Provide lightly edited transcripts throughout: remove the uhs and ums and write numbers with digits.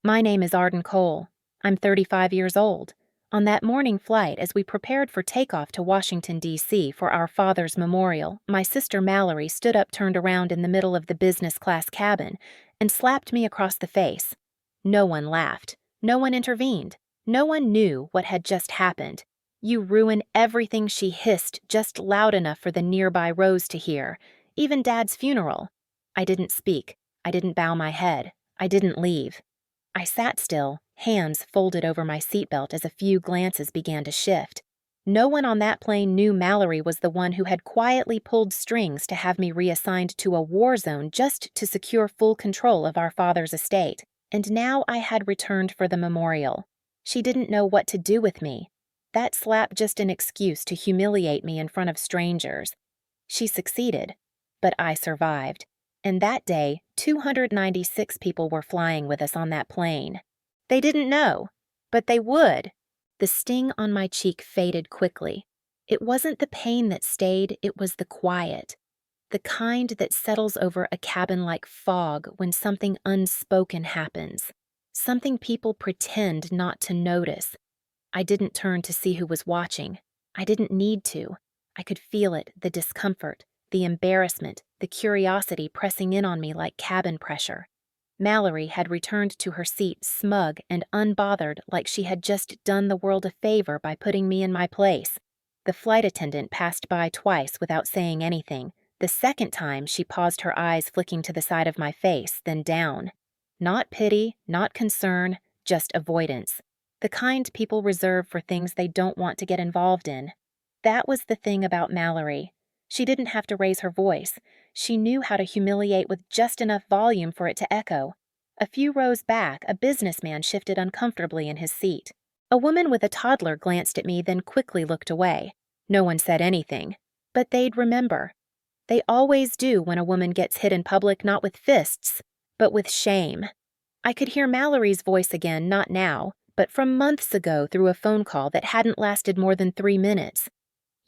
My name is Arden Cole. I'm 35 years old. On that morning flight, as we prepared for takeoff to Washington, D.C. for our father's memorial, my sister Mallory stood up, turned around in the middle of the business class cabin, and slapped me across the face. No one laughed. No one intervened. No one knew what had just happened. "You ruin everything," she hissed, just loud enough for the nearby rows to hear. Even Dad's funeral. I didn't speak. I didn't bow my head. I didn't leave. I sat still, hands folded over my seatbelt as a few glances began to shift. No one on that plane knew Mallory was the one who had quietly pulled strings to have me reassigned to a war zone just to secure full control of our father's estate. And now I had returned for the memorial. She didn't know what to do with me. That slap just an excuse to humiliate me in front of strangers. She succeeded, but I survived. And that day, 296 people were flying with us on that plane. They didn't know, but they would. The sting on my cheek faded quickly. It wasn't the pain that stayed, it was the quiet. The kind that settles over a cabin like fog when something unspoken happens. Something people pretend not to notice. I didn't turn to see who was watching. I didn't need to. I could feel it, the discomfort, the embarrassment, the curiosity pressing in on me like cabin pressure. Mallory had returned to her seat smug and unbothered, like she had just done the world a favor by putting me in my place. The flight attendant passed by twice without saying anything. The second time, she paused, her eyes flicking to the side of my face, then down. Not pity, not concern, just avoidance. The kind people reserve for things they don't want to get involved in. That was the thing about Mallory. She didn't have to raise her voice. She knew how to humiliate with just enough volume for it to echo. A few rows back, a businessman shifted uncomfortably in his seat. A woman with a toddler glanced at me, then quickly looked away. No one said anything, but they'd remember. They always do when a woman gets hit in public, not with fists, but with shame. I could hear Mallory's voice again, not now, but from months ago through a phone call that hadn't lasted more than 3 minutes.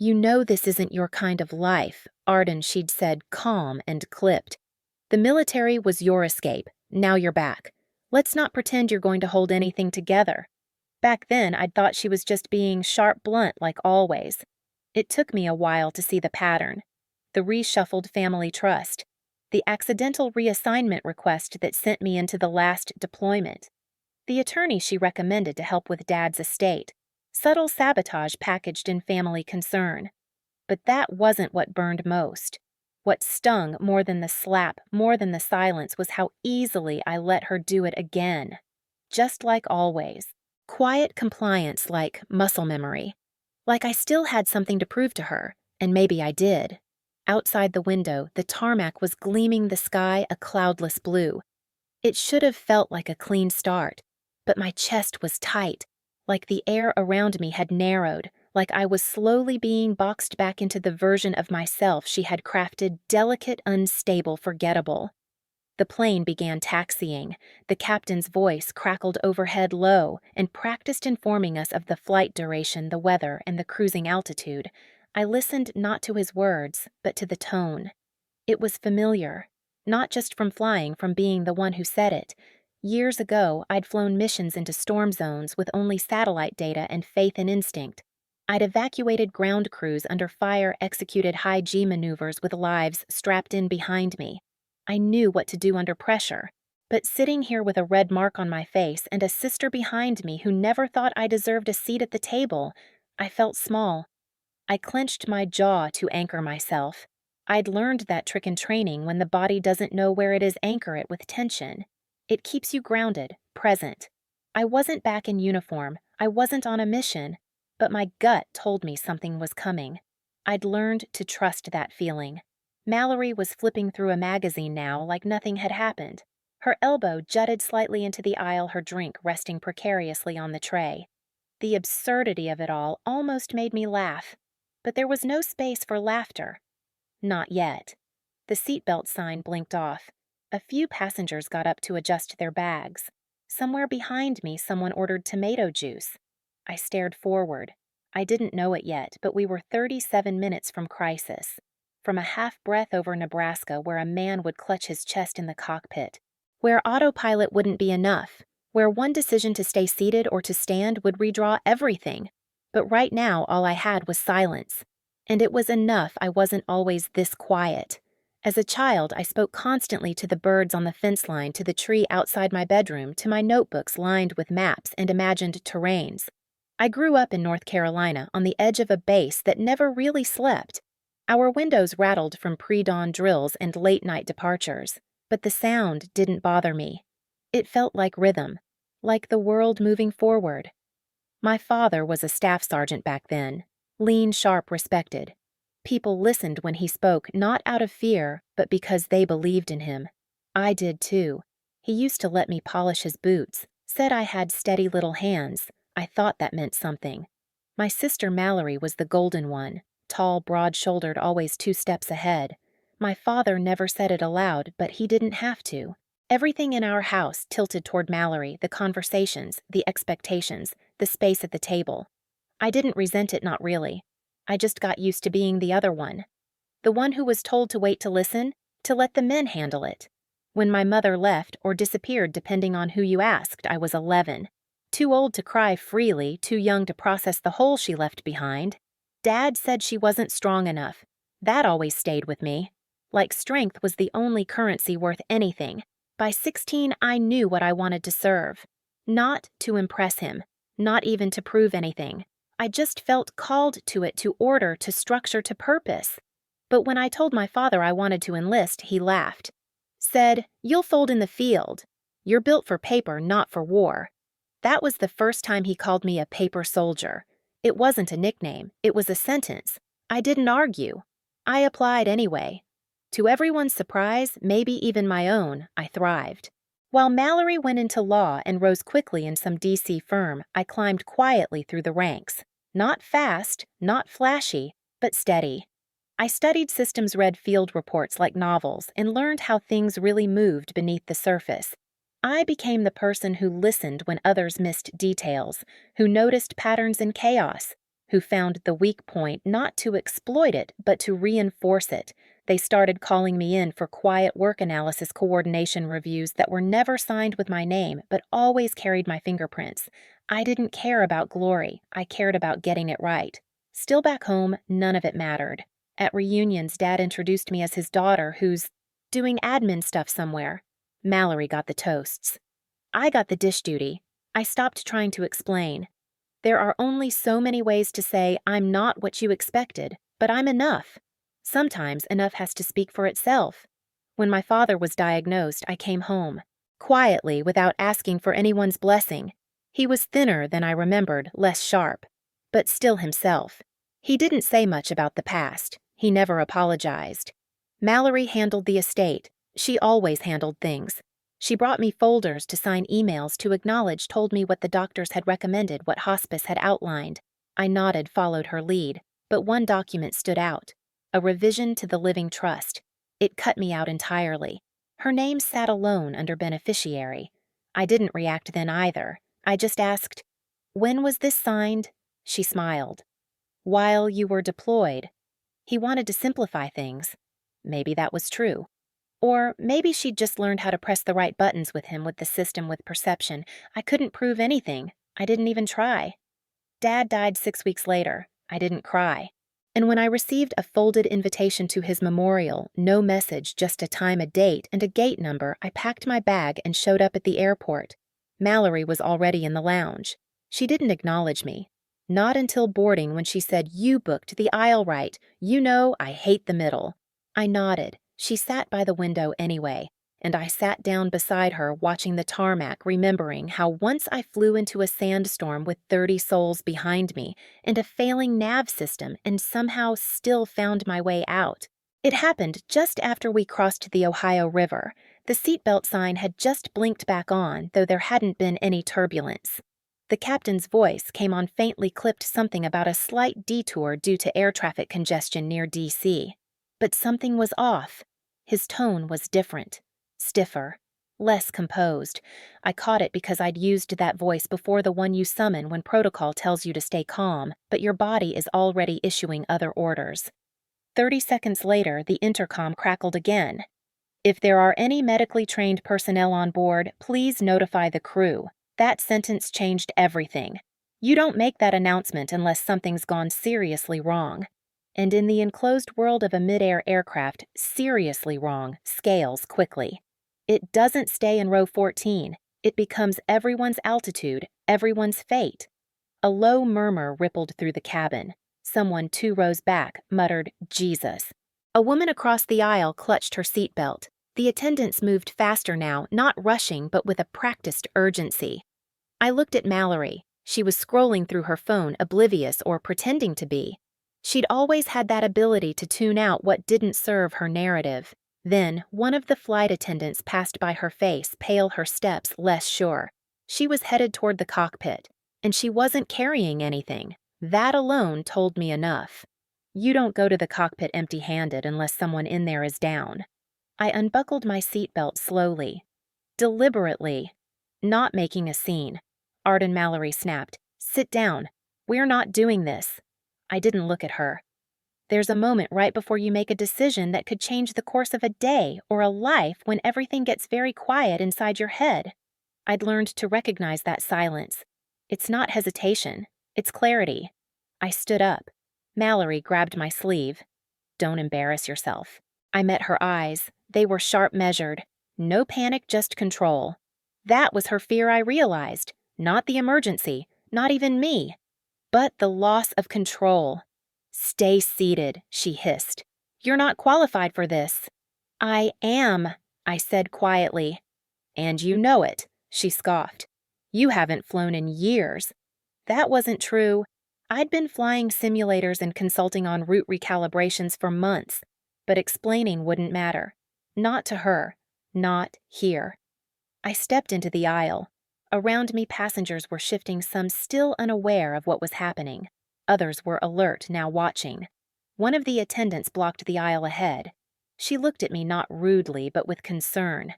"You know this isn't your kind of life," Arden, she'd said, calm and clipped. "The military was your escape. Now you're back. Let's not pretend you're going to hold anything together." Back then, I'd thought she was just being sharp blunt like always. It took me a while to see the pattern. The reshuffled family trust. The accidental reassignment request that sent me into the last deployment. The attorney she recommended to help with Dad's estate. Subtle sabotage packaged in family concern. But that wasn't what burned most. What stung more than the slap, more than the silence, was how easily I let her do it again. Just like always. Quiet compliance, like muscle memory. Like I still had something to prove to her, and maybe I did. Outside the window, the tarmac was gleaming, the sky a cloudless blue. It should have felt like a clean start, but my chest was tight. Like the air around me had narrowed, like I was slowly being boxed back into the version of myself she had crafted, delicate, unstable, forgettable. The plane began taxiing. The captain's voice crackled overhead low and practiced informing us of the flight duration, the weather, and the cruising altitude. I listened not to his words, but to the tone. It was familiar, not just from flying, from being the one who said it. Years ago, I'd flown missions into storm zones with only satellite data and faith and instinct. I'd evacuated ground crews under fire, executed high-G maneuvers with lives strapped in behind me. I knew what to do under pressure, but sitting here with a red mark on my face and a sister behind me who never thought I deserved a seat at the table, I felt small. I clenched my jaw to anchor myself. I'd learned that trick in training. When the body doesn't know where it is, anchor it with tension. It keeps you grounded, present. I wasn't back in uniform. I wasn't on a mission, but my gut told me something was coming. I'd learned to trust that feeling. Mallory was flipping through a magazine now like nothing had happened. Her elbow jutted slightly into the aisle, her drink resting precariously on the tray. The absurdity of it all almost made me laugh, but there was no space for laughter. Not yet. The seatbelt sign blinked off. A few passengers got up to adjust their bags. Somewhere behind me, someone ordered tomato juice. I stared forward. I didn't know it yet, but we were 37 minutes from crisis. From a half-breath over Nebraska, where a man would clutch his chest in the cockpit. Where autopilot wouldn't be enough. where one decision to stay seated or to stand would redraw everything. But right now, all I had was silence. And it was enough I wasn't always this quiet. As a child, I spoke constantly to the birds on the fence line, to the tree outside my bedroom, to my notebooks lined with maps and imagined terrains. I grew up in North Carolina on the edge of a base that never really slept. Our windows rattled from pre-dawn drills and late-night departures, but the sound didn't bother me. It felt like rhythm, like the world moving forward. My father was a staff sergeant back then, lean, sharp, respected. People listened when he spoke, not out of fear, but because they believed in him. I did too. He used to let me polish his boots, said I had steady little hands. I thought that meant something. My sister Mallory was the golden one, tall, broad-shouldered, always 2 steps ahead. My father never said it aloud, but he didn't have to. Everything in our house tilted toward Mallory, the conversations, the expectations, the space at the table. I didn't resent it, not really. I just got used to being the other one. The one who was told to wait to listen, to let the men handle it. When my mother left or disappeared, depending on who you asked, I was 11. Too old to cry freely, too young to process the hole she left behind. Dad said she wasn't strong enough. That always stayed with me. Like strength was the only currency worth anything. By 16, I knew what I wanted to serve. Not to impress him, not even to prove anything. I just felt called to it, to order, to structure, to purpose. But when I told my father I wanted to enlist, he laughed. Said, "You'll fold in the field. You're built for paper, not for war." That was the first time he called me a paper soldier. It wasn't a nickname, it was a sentence. I didn't argue. I applied anyway. To everyone's surprise, maybe even my own, I thrived. While Mallory went into law and rose quickly in some DC firm, I climbed quietly through the ranks. Not fast, not flashy, but steady. I studied systems, read field reports like novels, and learned how things really moved beneath the surface. I became the person who listened when others missed details, who noticed patterns in chaos, who found the weak point not to exploit it, but to reinforce it. They started calling me in for quiet work analysis coordination reviews that were never signed with my name, but always carried my fingerprints. I didn't care about glory. I cared about getting it right. Still back home, none of it mattered. At reunions, Dad introduced me as his daughter who's doing admin stuff somewhere. Mallory got the toasts. I got the dish duty. I stopped trying to explain. There are only so many ways to say, "I'm not what you expected, but I'm enough." Sometimes enough has to speak for itself. When my father was diagnosed, I came home. Quietly, without asking for anyone's blessing. He was thinner than I remembered, less sharp. But still himself. He didn't say much about the past. He never apologized. Mallory handled the estate. She always handled things. She brought me folders to sign emails to acknowledge, told me what the doctors had recommended, what hospice had outlined. I nodded, followed her lead, but one document stood out. A revision to the living trust. It cut me out entirely. Her name sat alone under beneficiary. I didn't react then either. I just asked, "When was this signed?" She smiled. "While you were deployed." He wanted to simplify things. Maybe that was true. Or maybe she'd just learned how to press the right buttons with him, with the system, with perception. I couldn't prove anything. I didn't even try. Dad died 6 weeks later. I didn't cry. And when I received a folded invitation to his memorial, no message, just a time, a date, and a gate number, I packed my bag and showed up at the airport. Mallory was already in the lounge. She didn't acknowledge me. Not until boarding, when she said, "You booked the aisle right. You know I hate the middle." I nodded. She sat by the window anyway, and I sat down beside her, watching the tarmac, remembering how once I flew into a sandstorm with 30 souls behind me and a failing nav system and somehow still found my way out. It happened just after we crossed the Ohio River. The seatbelt sign had just blinked back on, though there hadn't been any turbulence. The captain's voice came on, faintly clipped, something about a slight detour due to air traffic congestion near DC. But something was off. His tone was different, stiffer, less composed. I caught it because I'd used that voice before, the one you summon when protocol tells you to stay calm, but your body is already issuing other orders. 30 seconds later, the intercom crackled again. "If there are any medically trained personnel on board, please notify the crew. That sentence changed everything. You don't make that announcement unless something's gone seriously wrong. And in the enclosed world of a midair aircraft, seriously wrong scales quickly. It doesn't stay in row 14. It becomes everyone's altitude, everyone's fate. A low murmur rippled through the cabin. Someone 2 rows back muttered, "Jesus." A woman across the aisle clutched her seatbelt. The attendants moved faster now, not rushing but with a practiced urgency. I looked at Mallory. She was scrolling through her phone, oblivious or pretending to be. She'd always had that ability to tune out what didn't serve her narrative. Then, one of the flight attendants passed by her face, pale, her steps less sure. She was headed toward the cockpit, and she wasn't carrying anything. That alone told me enough. You don't go to the cockpit empty-handed unless someone in there is down. I unbuckled my seatbelt slowly, deliberately, not making a scene. Arden Mallory snapped, "Sit down. We're not doing this." I didn't look at her. There's a moment right before you make a decision that could change the course of a day or a life when everything gets very quiet inside your head. I'd learned to recognize that silence. It's not hesitation, it's clarity. I stood up. Mallory grabbed my sleeve. "Don't embarrass yourself." I met her eyes. They were sharp measured. No panic, just control. That was her fear, I realized. Not the emergency, not even me, but the loss of control. "Stay seated," she hissed. "You're not qualified for this." "I am," I said quietly. "And you know it," she scoffed. "You haven't flown in years." That wasn't true. I'd been flying simulators and consulting on route recalibrations for months, but explaining wouldn't matter. Not to her. Not here. I stepped into the aisle. Around me, passengers were shifting, some still unaware of what was happening. Others were alert, now watching. One of the attendants blocked the aisle ahead. She looked at me not rudely, but with concern.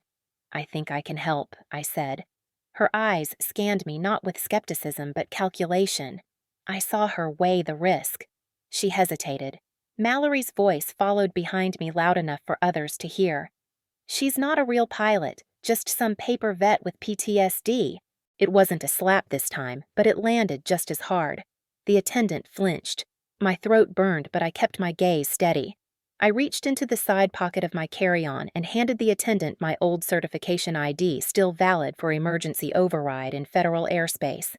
"I think I can help," I said. Her eyes scanned me not with skepticism, but calculation. I saw her weigh the risk. She hesitated. Mallory's voice followed behind me loud enough for others to hear. "She's not a real pilot, just some paper vet with PTSD." It wasn't a slap this time, but it landed just as hard. The attendant flinched. My throat burned, but I kept my gaze steady. I reached into the side pocket of my carry-on and handed the attendant my old certification ID, still valid for emergency override in federal airspace.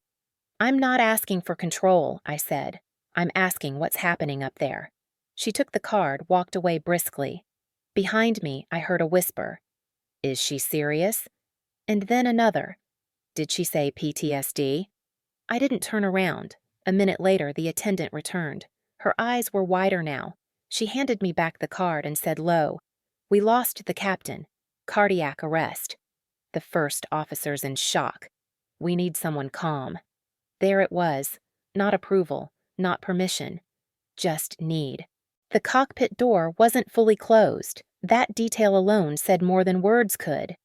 "I'm not asking for control," I said. "I'm asking what's happening up there." She took the card, walked away briskly. Behind me, I heard a whisper. "Is she serious?" And then another. "Did she say PTSD?" I didn't turn around. A minute later, the attendant returned. Her eyes were wider now. She handed me back the card and said low, "We lost the captain. Cardiac arrest." The first officer's in shock. "We need someone calm." There it was. Not approval, not permission. Just need. The cockpit door wasn't fully closed. That detail alone said more than words could.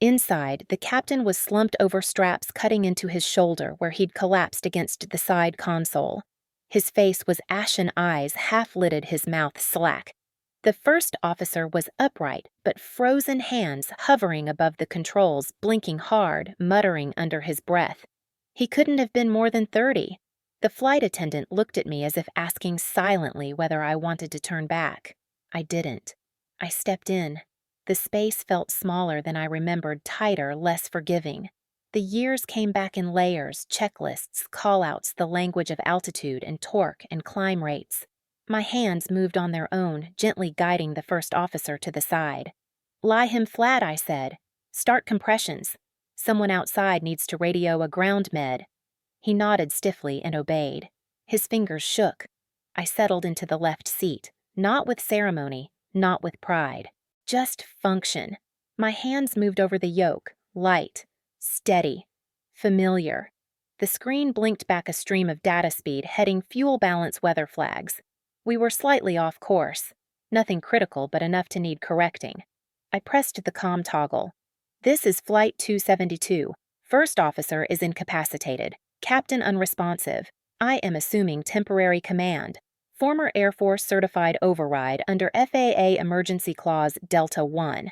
Inside, the captain was slumped over straps cutting into his shoulder where he'd collapsed against the side console. His face was ashen, eyes half-lidded, his mouth slack. The first officer was upright, but frozen hands hovering above the controls, blinking hard, muttering under his breath. He couldn't have been more than 30. The flight attendant looked at me as if asking silently whether I wanted to turn back. I didn't. I stepped in. The space felt smaller than I remembered, tighter, less forgiving. The years came back in layers, checklists, call-outs, the language of altitude and torque and climb rates. My hands moved on their own, gently guiding the first officer to the side. "Lie him flat," I said. "Start compressions. Someone outside needs to radio a ground med." He nodded stiffly and obeyed. His fingers shook. I settled into the left seat, not with ceremony, not with pride. Just function. My hands moved over the yoke, light, steady, familiar. The screen blinked back a stream of data speed heading fuel balance weather flags. We were slightly off course. Nothing critical, but enough to need correcting. I pressed the comm toggle. "This is Flight 272. First officer is incapacitated. Captain unresponsive. I am assuming temporary command. Former Air Force certified override under FAA Emergency Clause Delta 1.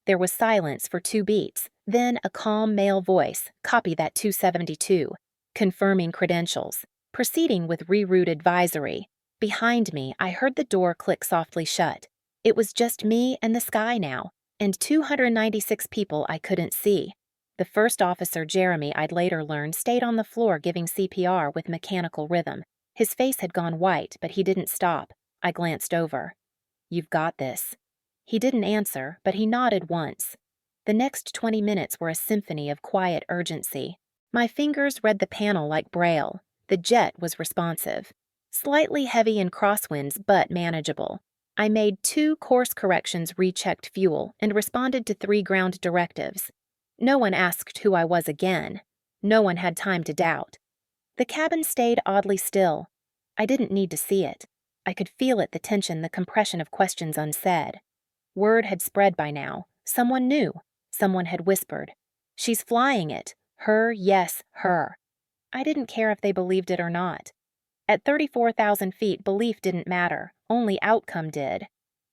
There was silence for 2 beats, then a calm male voice, copy that 272, confirming credentials, proceeding with reroute advisory. Behind me, I heard the door click softly shut. It was just me and the sky now, and 296 people I couldn't see. The first officer, Jeremy, I'd later learned, stayed on the floor giving CPR with mechanical rhythm. His face had gone white, but he didn't stop. I glanced over. "You've got this." He didn't answer, but he nodded once. The next 20 minutes were a symphony of quiet urgency. My fingers read the panel like Braille. The jet was responsive. Slightly heavy in crosswinds, but manageable. I made 2 course corrections, rechecked fuel, and responded to 3 ground directives. No one asked who I was again. No one had time to doubt. The cabin stayed oddly still. I didn't need to see it. I could feel it, the tension, the compression of questions unsaid. Word had spread by now. Someone knew. Someone had whispered. "She's flying it. Her, yes, her." I didn't care if they believed it or not. At 34,000 feet, belief didn't matter. Only outcome did.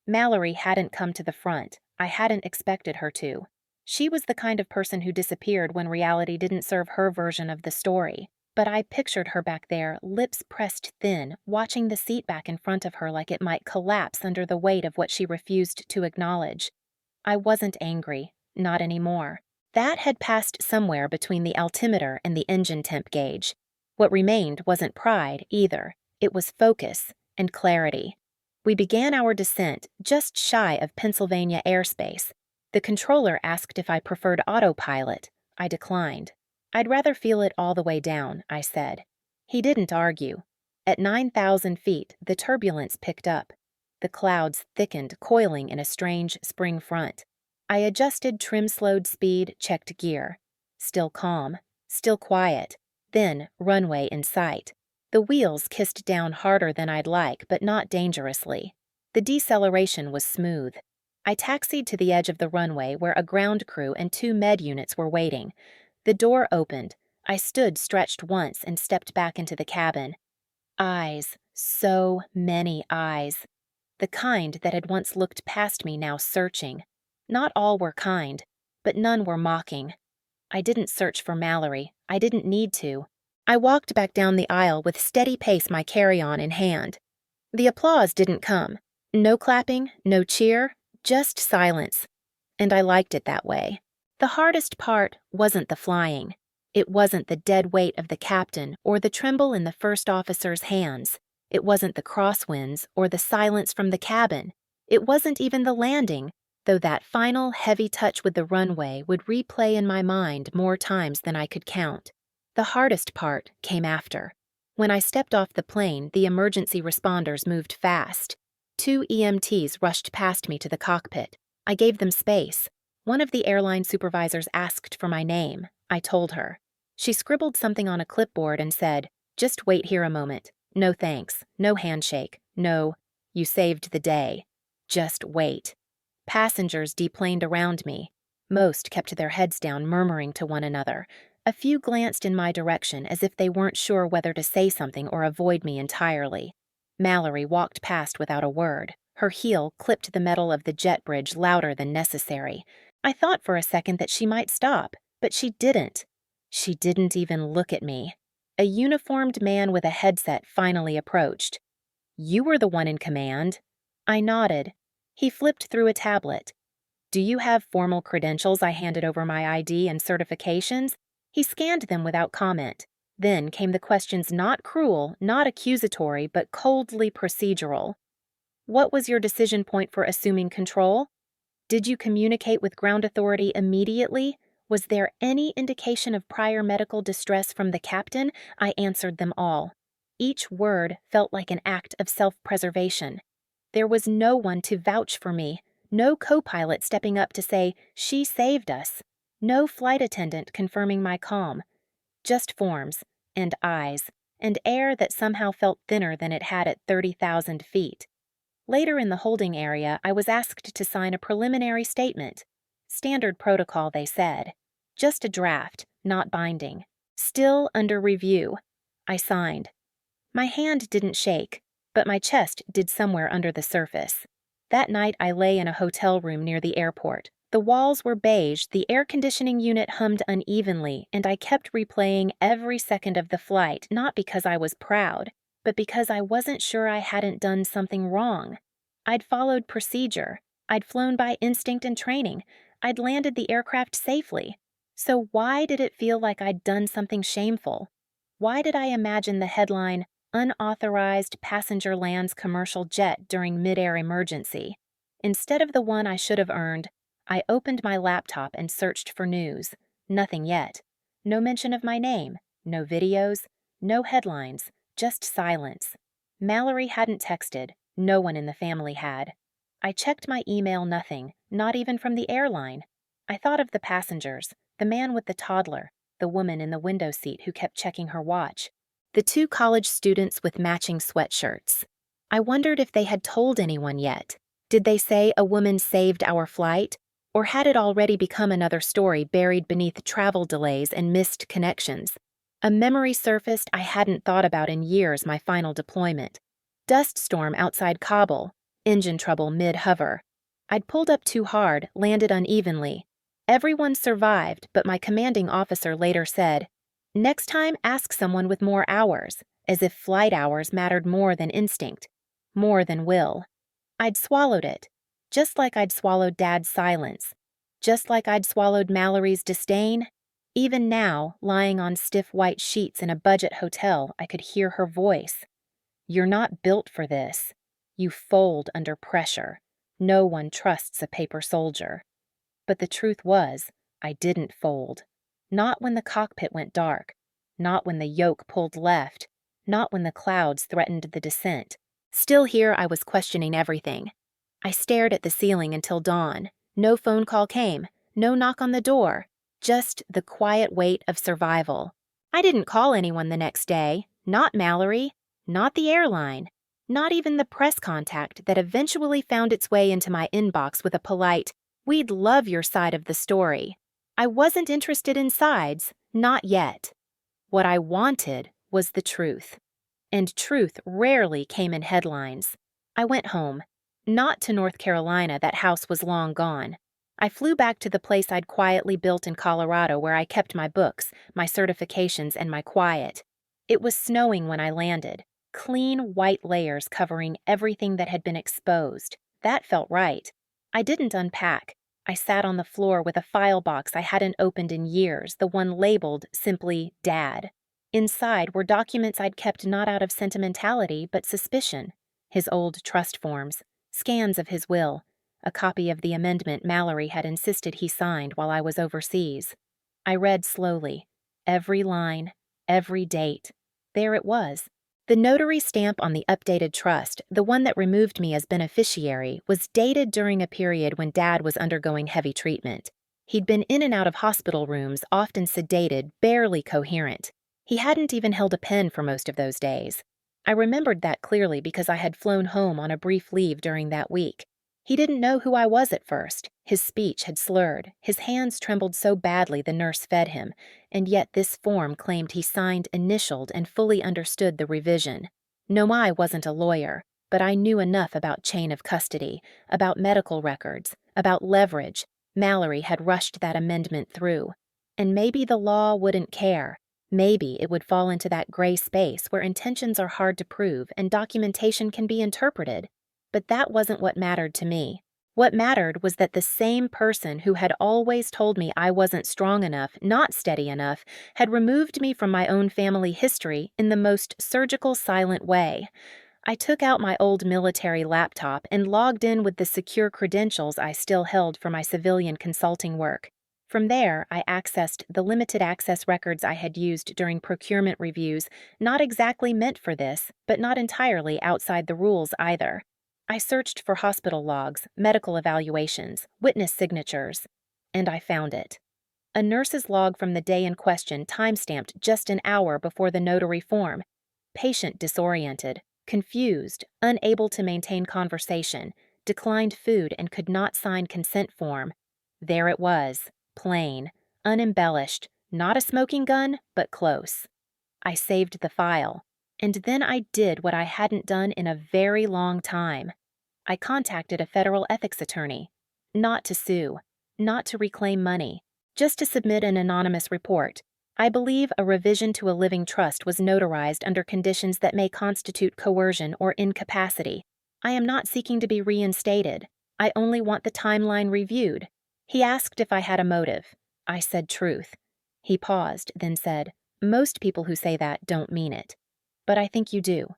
Mallory hadn't come to the front. I hadn't expected her to. She was the kind of person who disappeared when reality didn't serve her version of the story. But I pictured her back there, lips pressed thin, watching the seat back in front of her like it might collapse under the weight of what she refused to acknowledge. I wasn't angry. Not anymore. That had passed somewhere between the altimeter and the engine temp gauge. What remained wasn't pride, either. It was focus and clarity. We began our descent just shy of Pennsylvania airspace. The controller asked if I preferred autopilot. I declined. "I'd rather feel it all the way down," I said. He didn't argue. At 9,000 feet, the turbulence picked up. The clouds thickened, coiling in a strange spring front. I adjusted trim-slowed speed, checked gear. Still calm, still quiet. Then, runway in sight. The wheels kissed down harder than I'd like, but not dangerously. The deceleration was smooth. I taxied to the edge of the runway where a ground crew and 2 med units were waiting. The door opened. I stood stretched once and stepped back into the cabin. Eyes, so many eyes. The kind that had once looked past me, now searching. Not all were kind, but none were mocking. I didn't search for Mallory. I didn't need to. I walked back down the aisle with steady pace, my carry-on in hand. The applause didn't come. No clapping, no cheer, just silence. And I liked it that way. The hardest part wasn't the flying. It wasn't the dead weight of the captain or the tremble in the first officer's hands. It wasn't the crosswinds or the silence from the cabin. It wasn't even the landing, though that final heavy touch with the runway would replay in my mind more times than I could count. The hardest part came after. When I stepped off the plane, the emergency responders moved fast. 2 EMTs rushed past me to the cockpit. I gave them space. One of the airline supervisors asked for my name. I told her. She scribbled something on a clipboard and said, "Just wait here a moment. No thanks. No handshake. No, you saved the day. Just wait." Passengers deplaned around me. Most kept their heads down, murmuring to one another. A few glanced in my direction as if they weren't sure whether to say something or avoid me entirely. Mallory walked past without a word. Her heel clipped the metal of the jet bridge louder than necessary. I thought for a second that she might stop, but she didn't. She didn't even look at me. A uniformed man with a headset finally approached. "You were the one in command." I nodded. He flipped through a tablet. "Do you have formal credentials?" I handed over my ID and certifications. He scanned them without comment. Then came the questions, not cruel, not accusatory, but coldly procedural. "What was your decision point for assuming control? Did you communicate with ground authority immediately? Was there any indication of prior medical distress from the captain?" I answered them all. Each word felt like an act of self-preservation. There was no one to vouch for me, no co-pilot stepping up to say, "She saved us," no flight attendant confirming my calm. Just forms, and eyes, and air that somehow felt thinner than it had at 30,000 feet. Later in the holding area, I was asked to sign a preliminary statement. Standard protocol, they said. Just a draft, not binding. Still under review. I signed. My hand didn't shake, but my chest did somewhere under the surface. That night I lay in a hotel room near the airport, The walls were beige, the air conditioning unit hummed unevenly, and I kept replaying every second of the flight, not because I was proud, but because I wasn't sure I hadn't done something wrong. I'd followed procedure. I'd flown by instinct and training. I'd landed the aircraft safely. So why did it feel like I'd done something shameful? Why did I imagine the headline, "Unauthorized Passenger Lands Commercial Jet During Midair Emergency"? Instead of the one I should have earned, I opened my laptop and searched for news. Nothing yet. No mention of my name, no videos, no headlines, just silence. Mallory hadn't texted. No one in the family had. I checked my email, nothing, not even from the airline. I thought of the passengers, the man with the toddler, the woman in the window seat who kept checking her watch, the two college students with matching sweatshirts. I wondered if they had told anyone yet. Did they say a woman saved our flight? Or had it already become another story buried beneath travel delays and missed connections? A memory surfaced I hadn't thought about in years, my final deployment. Dust storm outside Kabul, engine trouble mid-hover. I'd pulled up too hard, landed unevenly. Everyone survived, but my commanding officer later said, "Next time, ask someone with more hours," as if flight hours mattered more than instinct, more than will. I'd swallowed it. Just like I'd swallowed Dad's silence. Just like I'd swallowed Mallory's disdain. Even now, lying on stiff white sheets in a budget hotel, I could hear her voice. "You're not built for this. You fold under pressure. No one trusts a paper soldier." But the truth was, I didn't fold. Not when the cockpit went dark. Not when the yoke pulled left. Not when the clouds threatened the descent. Still here, I was questioning everything. I stared at the ceiling until dawn. No phone call came, no knock on the door, just the quiet weight of survival. I didn't call anyone the next day, not Mallory, not the airline, not even the press contact that eventually found its way into my inbox with a polite, "We'd love your side of the story." I wasn't interested in sides, not yet. What I wanted was the truth. And truth rarely came in headlines. I went home. Not to North Carolina, that house was long gone. I flew back to the place I'd quietly built in Colorado where I kept my books, my certifications, and my quiet. It was snowing when I landed, clean white layers covering everything that had been exposed. That felt right. I didn't unpack. I sat on the floor with a file box I hadn't opened in years, the one labeled simply Dad. Inside were documents I'd kept not out of sentimentality but suspicion. His old trust forms. Scans of his will, a copy of the amendment Mallory had insisted he signed while I was overseas. I read slowly, every line, every date. There it was. The notary stamp on the updated trust, the one that removed me as beneficiary, was dated during a period when Dad was undergoing heavy treatment. He'd been in and out of hospital rooms, often sedated, barely coherent. He hadn't even held a pen for most of those days. I remembered that clearly because I had flown home on a brief leave during that week. He didn't know who I was at first. His speech had slurred. His hands trembled so badly the nurse fed him, and yet this form claimed he signed, initialed, and fully understood the revision. No, I wasn't a lawyer, but I knew enough about chain of custody, about medical records, about leverage. Mallory had rushed that amendment through. And maybe the law wouldn't care. Maybe it would fall into that gray space where intentions are hard to prove and documentation can be interpreted. But that wasn't what mattered to me. What mattered was that the same person who had always told me I wasn't strong enough, not steady enough, had removed me from my own family history in the most surgical, silent way. I took out my old military laptop and logged in with the secure credentials I still held for my civilian consulting work. From there, I accessed the limited access records I had used during procurement reviews, not exactly meant for this, but not entirely outside the rules either. I searched for hospital logs, medical evaluations, witness signatures, and I found it. A nurse's log from the day in question, time-stamped just an hour before the notary form. Patient disoriented, confused, unable to maintain conversation, declined food and could not sign consent form. There it was. Plain, unembellished, not a smoking gun, but close. I saved the file, and then I did what I hadn't done in a very long time. I contacted a federal ethics attorney. Not to sue, Not to reclaim money, just to submit an anonymous report. I believe a revision to a living trust was notarized under conditions that may constitute coercion or incapacity. I am not seeking to be reinstated. I only want the timeline reviewed. He asked if I had a motive. I said truth. He paused, then said, "Most people who say that don't mean it. But I think you do."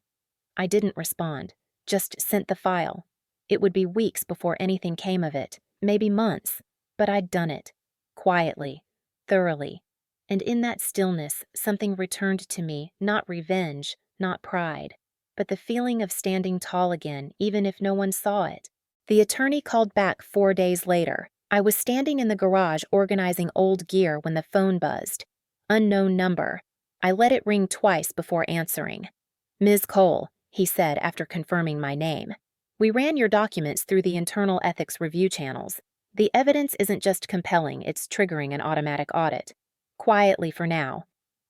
I didn't respond, just sent the file. It would be weeks before anything came of it, maybe months, but I'd done it. Quietly, thoroughly. And in that stillness, something returned to me, not revenge, not pride, but the feeling of standing tall again, even if no one saw it. The attorney called back 4 days later. I was standing in the garage organizing old gear when the phone buzzed. Unknown number. I let it ring twice before answering. "Ms. Cole," he said after confirming my name. "We ran your documents through the internal ethics review channels. The evidence isn't just compelling, it's triggering an automatic audit. Quietly for now."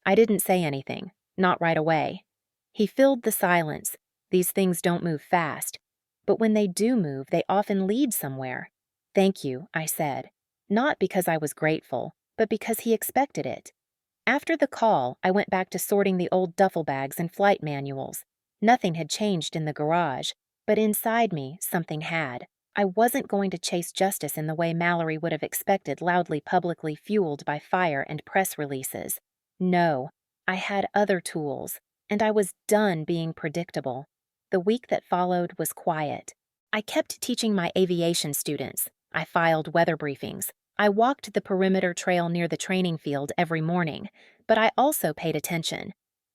I didn't say anything, not right away. He filled the silence. These things don't move fast. But when they do move, they often lead somewhere. "Thank you," I said. Not because I was grateful, but because he expected it. After the call, I went back to sorting the old duffel bags and flight manuals. Nothing had changed in the garage, but inside me, something had. I wasn't going to chase justice in the way Mallory would have expected, loudly publicly fueled by fire and press releases. No, I had other tools, and I was done being predictable. The week that followed was quiet. I kept teaching my aviation students. I filed weather briefings. I walked the perimeter trail near the training field every morning, but I also paid attention.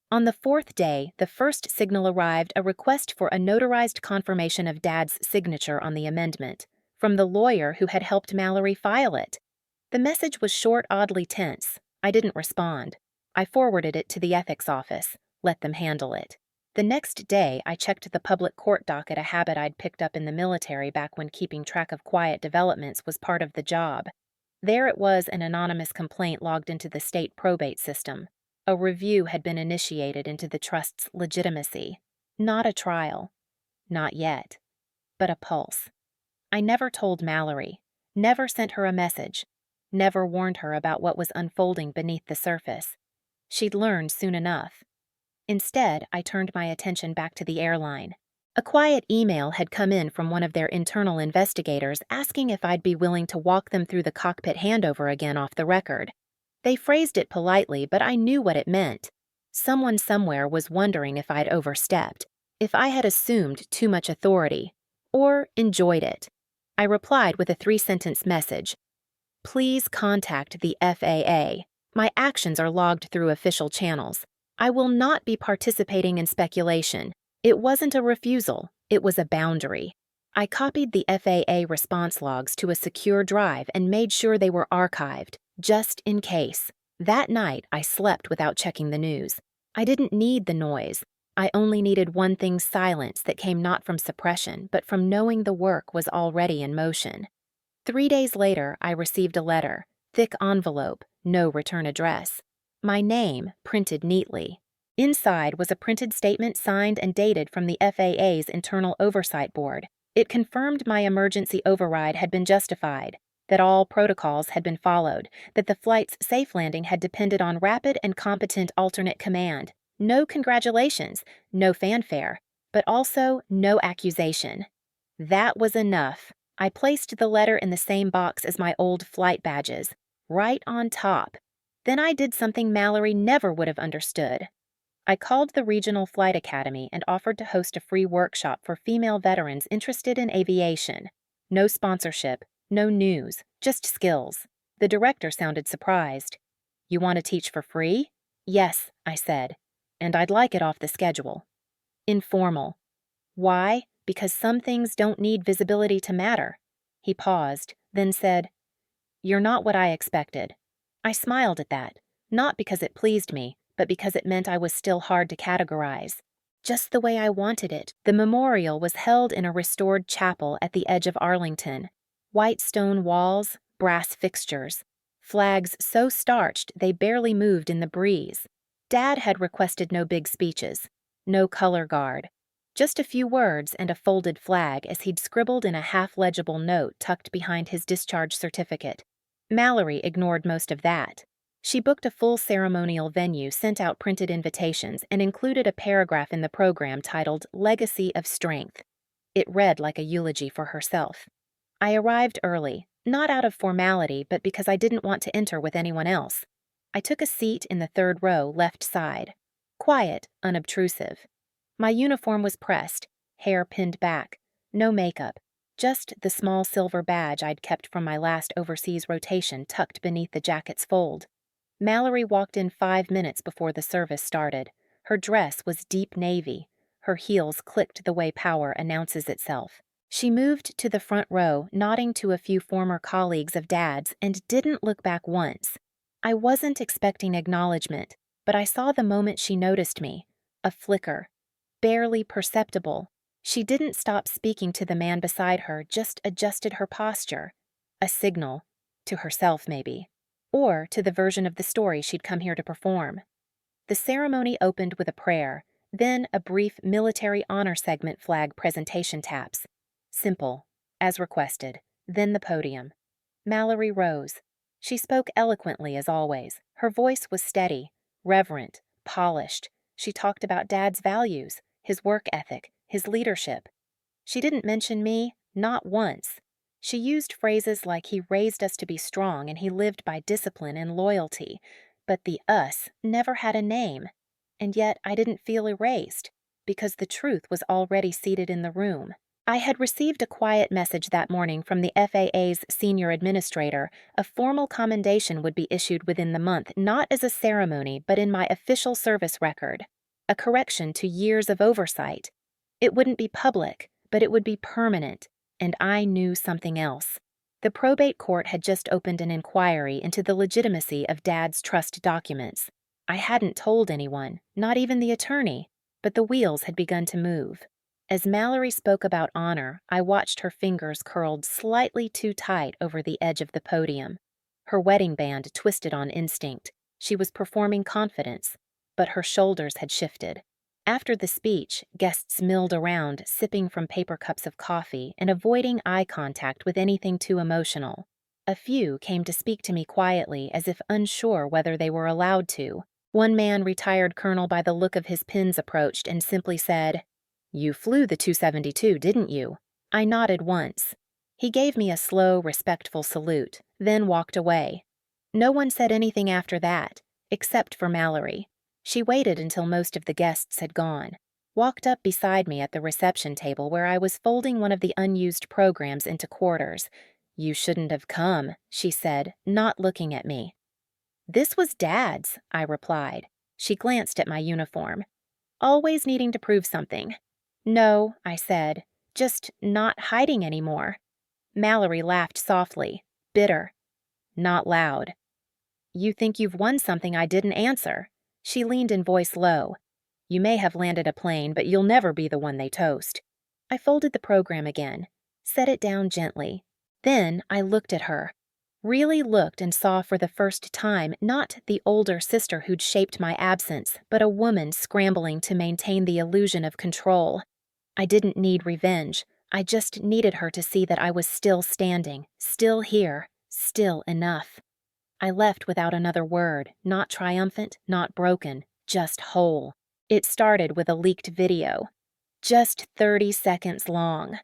On the 4th day, the first signal arrived, a request for a notarized confirmation of Dad's signature on the amendment, from the lawyer who had helped Mallory file it. The message was short, oddly tense. I didn't respond. I forwarded it to the ethics office, let them handle it. The next day, I checked the public court docket, a habit I'd picked up in the military back when keeping track of quiet developments was part of the job. There it was, an anonymous complaint logged into the state probate system. A review had been initiated into the trust's legitimacy. Not a trial. Not yet. But a pulse. I never told Mallory. Never sent her a message. Never warned her about what was unfolding beneath the surface. She'd learn soon enough. Instead, I turned my attention back to the airline. A quiet email had come in from one of their internal investigators asking if I'd be willing to walk them through the cockpit handover again off the record. They phrased it politely, but I knew what it meant. Someone somewhere was wondering if I'd overstepped, if I had assumed too much authority, or enjoyed it. I replied with a 3-sentence message. "Please contact the FAA. My actions are logged through official channels. I will not be participating in speculation. It wasn't a refusal, it was a boundary." I copied the FAA response logs to a secure drive and made sure they were archived, just in case. That night, I slept without checking the news. I didn't need the noise. I only needed one thing: silence that came not from suppression, but from knowing the work was already in motion. 3 days later, I received a letter, thick envelope, no return address. My name, printed neatly. Inside was a printed statement signed and dated from the FAA's Internal Oversight Board. It confirmed my emergency override had been justified, that all protocols had been followed, that the flight's safe landing had depended on rapid and competent alternate command. No congratulations, no fanfare, but also no accusation. That was enough. I placed the letter in the same box as my old flight badges, right on top. Then I did something Mallory never would have understood. I called the Regional Flight Academy and offered to host a free workshop for female veterans interested in aviation. No sponsorship, no news, just skills. The director sounded surprised. "You want to teach for free?" "Yes," I said, "and I'd like it off the schedule." Informal. Why? Because some things don't need visibility to matter. He paused, then said, "You're not what I expected." I smiled at that, not because it pleased me, but because it meant I was still hard to categorize. Just the way I wanted it. The memorial was held in a restored chapel at the edge of Arlington. White stone walls, brass fixtures, flags so starched they barely moved in the breeze. Dad had requested no big speeches, no color guard, Just a few words and a folded flag as he'd scribbled in a half-legible note tucked behind his discharge certificate. Mallory ignored most of that. She booked a full ceremonial venue, sent out printed invitations, and included a paragraph in the program titled Legacy of Strength. It read like a eulogy for herself. I arrived early, not out of formality, but because I didn't want to enter with anyone else. I took a seat in the third row, left side. Quiet, unobtrusive. My uniform was pressed, hair pinned back, no makeup, just the small silver badge I'd kept from my last overseas rotation tucked beneath the jacket's fold. Mallory walked in 5 minutes before the service started. Her dress was deep navy. Her heels clicked the way power announces itself. She moved to the front row, nodding to a few former colleagues of Dad's, and didn't look back once. I wasn't expecting acknowledgement, but I saw the moment she noticed me. A flicker. Barely perceptible. She didn't stop speaking to the man beside her, just adjusted her posture. A signal. To herself, maybe. Or to the version of the story she'd come here to perform. The ceremony opened with a prayer, then a brief military honor segment flag presentation taps. Simple, as requested, then the podium. Mallory rose. She spoke eloquently as always. Her voice was steady, reverent, polished. She talked about Dad's values, his work ethic, his leadership. She didn't mention me, not once. She used phrases like he raised us to be strong and he lived by discipline and loyalty, but the us never had a name. And yet I didn't feel erased, because the truth was already seated in the room. I had received a quiet message that morning from the FAA's senior administrator. A formal commendation would be issued within the month, not as a ceremony, but in my official service record. A correction to years of oversight. It wouldn't be public, but it would be permanent, and I knew something else. The probate court had just opened an inquiry into the legitimacy of Dad's trust documents. I hadn't told anyone, not even the attorney, but the wheels had begun to move. As Mallory spoke about honor, I watched her fingers curled slightly too tight over the edge of the podium. Her wedding band twisted on instinct. She was performing confidence, but her shoulders had shifted. After the speech, guests milled around, sipping from paper cups of coffee and avoiding eye contact with anything too emotional. A few came to speak to me quietly, as if unsure whether they were allowed to. One man, retired colonel by the look of his pins, approached and simply said, "You flew the 272, didn't you?" I nodded once. He gave me a slow, respectful salute, then walked away. No one said anything after that, except for Mallory. She waited until most of the guests had gone, walked up beside me at the reception table where I was folding one of the unused programs into quarters. "You shouldn't have come," she said, not looking at me. "This was Dad's," I replied. She glanced at my uniform. "Always needing to prove something." "No," I said, "just not hiding anymore." Mallory laughed softly, bitter, not loud. "You think you've won something I didn't answer." She leaned in voice low. "You may have landed a plane, but you'll never be the one they toast." I folded the program again, set it down gently. Then I looked at her. Really looked and saw for the first time not the older sister who'd shaped my absence, but a woman scrambling to maintain the illusion of control. I didn't need revenge. I just needed her to see that I was still standing, still here, still enough. I left without another word, not triumphant, not broken, just whole. It started with a leaked video. Just 30 seconds long.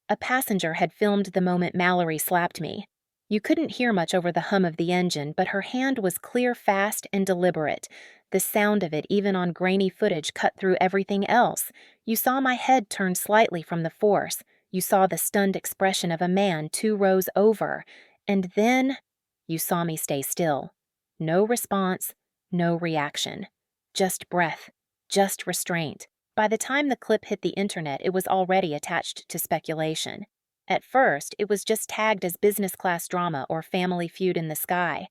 A passenger had filmed the moment Mallory slapped me. You couldn't hear much over the hum of the engine, but her hand was clear, fast, and deliberate. The sound of it, even on grainy footage, cut through everything else. You saw my head turn slightly from the force. You saw the stunned expression of a man 2 rows over. And then you saw me stay still. No response, no reaction. Just breath, just restraint. By the time the clip hit the internet, it was already attached to speculation. At first, it was just tagged as business class drama or family feud in the sky.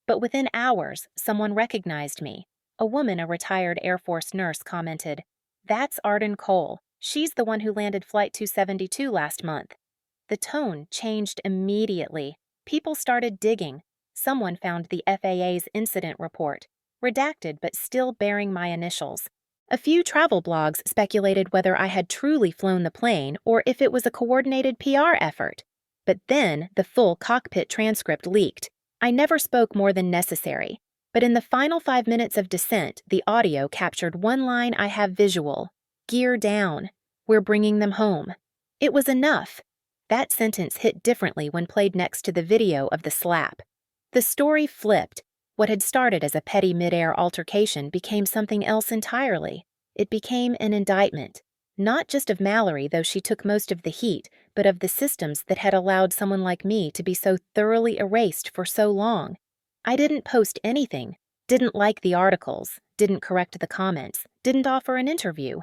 But within hours, someone recognized me. A woman, a retired Air Force nurse, commented, "That's Arden Cole. She's the one who landed Flight 272 last month." The tone changed immediately. People started digging. Someone found the FAA's incident report, redacted but still bearing my initials. A few travel blogs speculated whether I had truly flown the plane or if it was a coordinated PR effort. But then the full cockpit transcript leaked. I never spoke more than necessary. But in the final 5 minutes of descent, the audio captured one line I have visual. Gear down. We're bringing them home. It was enough. That sentence hit differently when played next to the video of the slap. The story flipped. What had started as a petty midair altercation became something else entirely. It became an indictment, not just of Mallory, though she took most of the heat, but of the systems that had allowed someone like me to be so thoroughly erased for so long. I didn't post anything, didn't like the articles, didn't correct the comments, didn't offer an interview.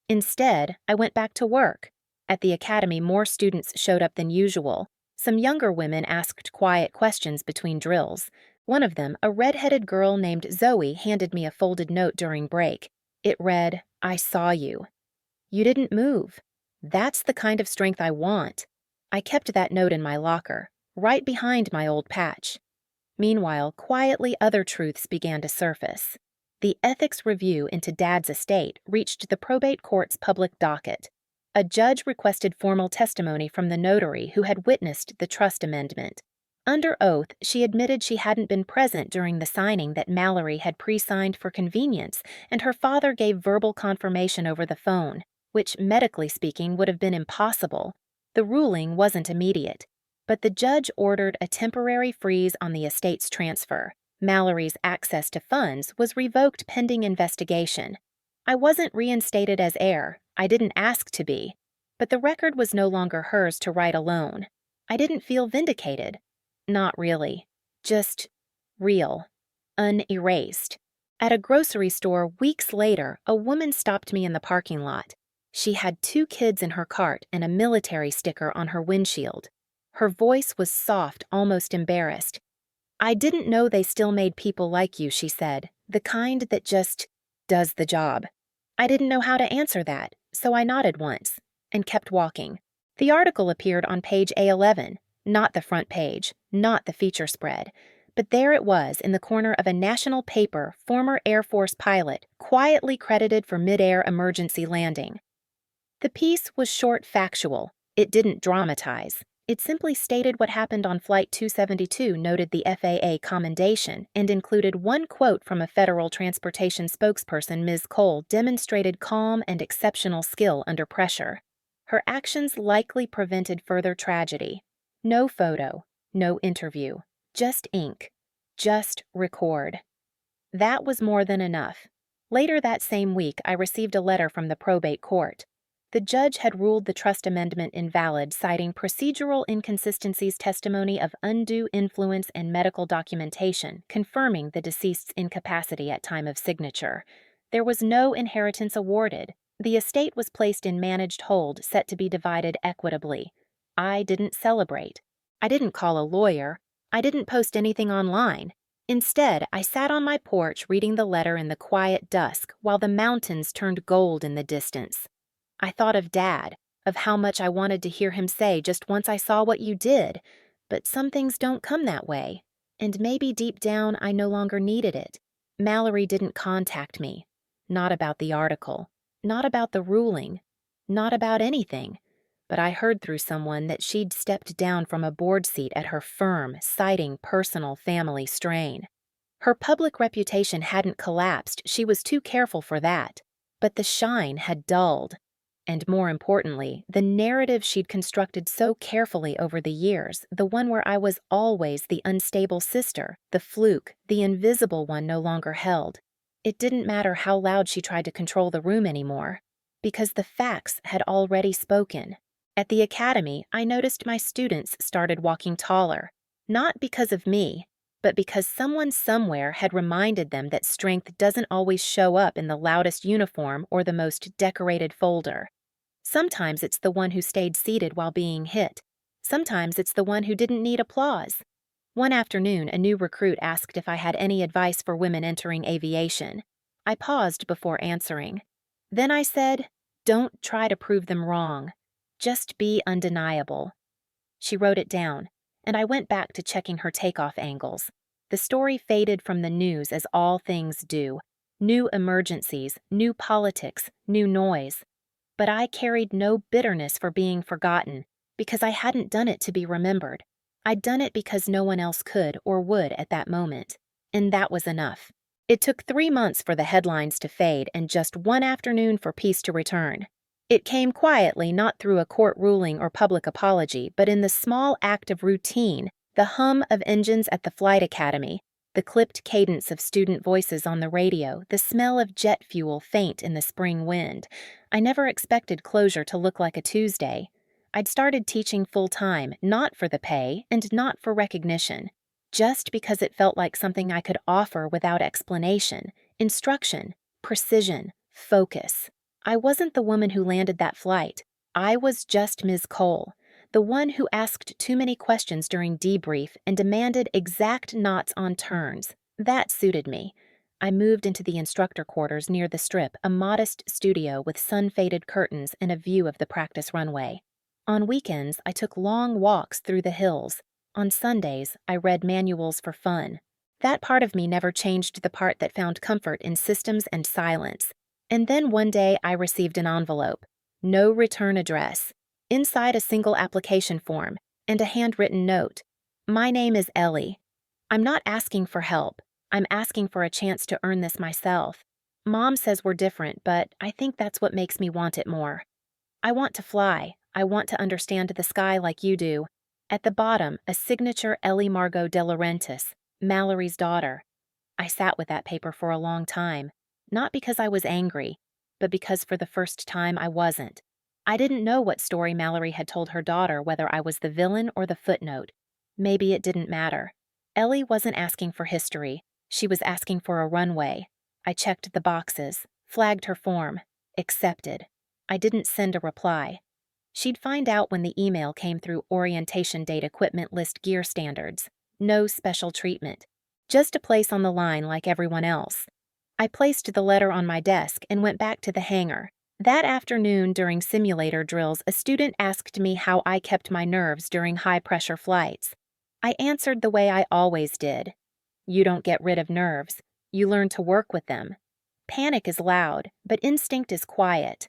Instead, I went back to work. At the academy, more students showed up than usual. Some younger women asked quiet questions between drills. One of them, a red-headed girl named Zoe, handed me a folded note during break. It read, "I saw you. You didn't move. That's the kind of strength I want." I kept that note in my locker, right behind my old patch. Meanwhile, quietly other truths began to surface. The ethics review into Dad's estate reached the probate court's public docket. A judge requested formal testimony from the notary who had witnessed the trust amendment. Under oath, she admitted she hadn't been present during the signing that Mallory had pre-signed for convenience, and her father gave verbal confirmation over the phone, which, medically speaking, would have been impossible. The ruling wasn't immediate, but the judge ordered a temporary freeze on the estate's transfer. Mallory's access to funds was revoked pending investigation. I wasn't reinstated as heir. I didn't ask to be. But the record was no longer hers to write alone. I didn't feel vindicated. Not really. Just real. Unerased. At a grocery store weeks later, a woman stopped me in the parking lot. She had 2 kids in her cart and a military sticker on her windshield. Her voice was soft, almost embarrassed. "I didn't know they still made people like you," she said. "The kind that just does the job." I didn't know how to answer that, so I nodded once and kept walking. The article appeared on page A11, not the front page, not the feature spread. But there it was in the corner of a national paper, former Air Force pilot, quietly credited for midair emergency landing. The piece was short, factual. It didn't dramatize. It simply stated what happened on Flight 272, noted the FAA commendation, and included one quote from a Federal Transportation spokesperson. Ms. Cole demonstrated calm and exceptional skill under pressure. Her actions likely prevented further tragedy. No photo, no interview, just ink, just record. That was more than enough. Later that same week, I received a letter from the probate court. The judge had ruled the trust amendment invalid, citing procedural inconsistencies, testimony of undue influence, and medical documentation, confirming the deceased's incapacity at time of signature. There was no inheritance awarded. The estate was placed in managed hold, set to be divided equitably. I didn't celebrate. I didn't call a lawyer. I didn't post anything online. Instead, I sat on my porch reading the letter in the quiet dusk while the mountains turned gold in the distance. I thought of Dad, of how much I wanted to hear him say just once I saw what you did, but some things don't come that way, and maybe deep down I no longer needed it. Mallory didn't contact me. Not about the article, not about the ruling, not about anything, but I heard through someone that she'd stepped down from a board seat at her firm, citing personal family strain. Her public reputation hadn't collapsed, she was too careful for that, but the shine had dulled. And more importantly, the narrative she'd constructed so carefully over the years, the one where I was always the unstable sister, the fluke, the invisible one, no longer held. It didn't matter how loud she tried to control the room anymore, because the facts had already spoken. At the academy, I noticed my students started walking taller, not because of me, but because someone somewhere had reminded them that strength doesn't always show up in the loudest uniform or the most decorated folder. Sometimes it's the one who stayed seated while being hit. Sometimes it's the one who didn't need applause. One afternoon, a new recruit asked if I had any advice for women entering aviation. I paused before answering. Then I said, "Don't try to prove them wrong. Just be undeniable." She wrote it down, and I went back to checking her takeoff angles. The story faded from the news as all things do. New emergencies, new politics, new noise. But I carried no bitterness for being forgotten, because I hadn't done it to be remembered. I'd done it because no one else could or would at that moment. And that was enough. It took 3 months for the headlines to fade and just one afternoon for peace to return. It came quietly, not through a court ruling or public apology, but in the small act of routine, the hum of engines at the flight academy, the clipped cadence of student voices on the radio, the smell of jet fuel faint in the spring wind. I never expected closure to look like a Tuesday. I'd started teaching full-time, not for the pay and not for recognition, just because it felt like something I could offer without explanation, instruction, precision, focus. I wasn't the woman who landed that flight. I was just Ms. Cole, the one who asked too many questions during debrief and demanded exact knots on turns. That suited me. I moved into the instructor quarters near the strip, a modest studio with sun-faded curtains and a view of the practice runway. On weekends, I took long walks through the hills. On Sundays, I read manuals for fun. That part of me never changed the part that found comfort in systems and silence. And then one day I received an envelope. No return address. Inside a single application form and a handwritten note. My name is Ellie. I'm not asking for help. I'm asking for a chance to earn this myself. Mom says we're different, but I think that's what makes me want it more. I want to fly. I want to understand the sky like you do. At the bottom, a signature Ellie Margot De Laurentiis, Mallory's daughter. I sat with that paper for a long time, not because I was angry, but because for the first time I wasn't. I didn't know what story Mallory had told her daughter, whether I was the villain or the footnote. Maybe it didn't matter. Ellie wasn't asking for history. She was asking for a runway. I checked the boxes, flagged her form, accepted. I didn't send a reply. She'd find out when the email came through orientation date equipment list gear standards. No special treatment. Just a place on the line like everyone else. I placed the letter on my desk and went back to the hangar. That afternoon during simulator drills, a student asked me how I kept my nerves during high-pressure flights. I answered the way I always did. You don't get rid of nerves. You learn to work with them. Panic is loud, but instinct is quiet.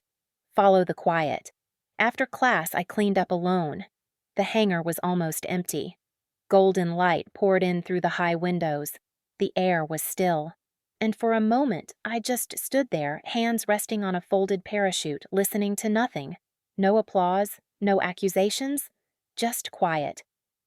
Follow the quiet. After class, I cleaned up alone. The hangar was almost empty. Golden light poured in through the high windows. The air was still. And for a moment, I just stood there, hands resting on a folded parachute, listening to nothing. No applause, no accusations, just quiet.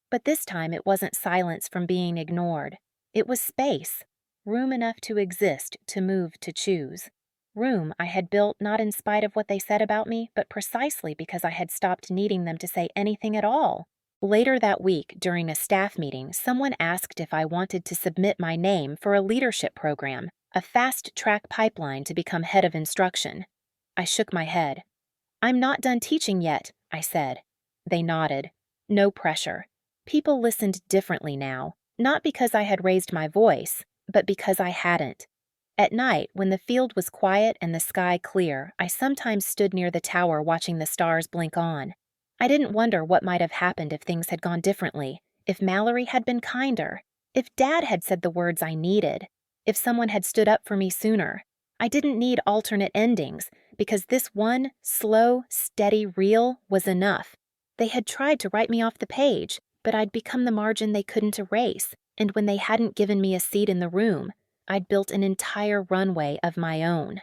But this time it wasn't silence from being ignored. It was space, room enough to exist, to move, to choose. Room I had built not in spite of what they said about me, but precisely because I had stopped needing them to say anything at all. Later that week, during a staff meeting, someone asked if I wanted to submit my name for a leadership program, a fast-track pipeline to become head of instruction. I shook my head. I'm not done teaching yet, I said. They nodded. No pressure. People listened differently now, not because I had raised my voice, but because I hadn't. At night, when the field was quiet and the sky clear, I sometimes stood near the tower watching the stars blink on. I didn't wonder what might have happened if things had gone differently, if Mallory had been kinder, if Dad had said the words I needed, if someone had stood up for me sooner. I didn't need alternate endings, because this one, slow, steady reel was enough. They had tried to write me off the page, but I'd become the margin they couldn't erase, and when they hadn't given me a seat in the room, I'd built an entire runway of my own.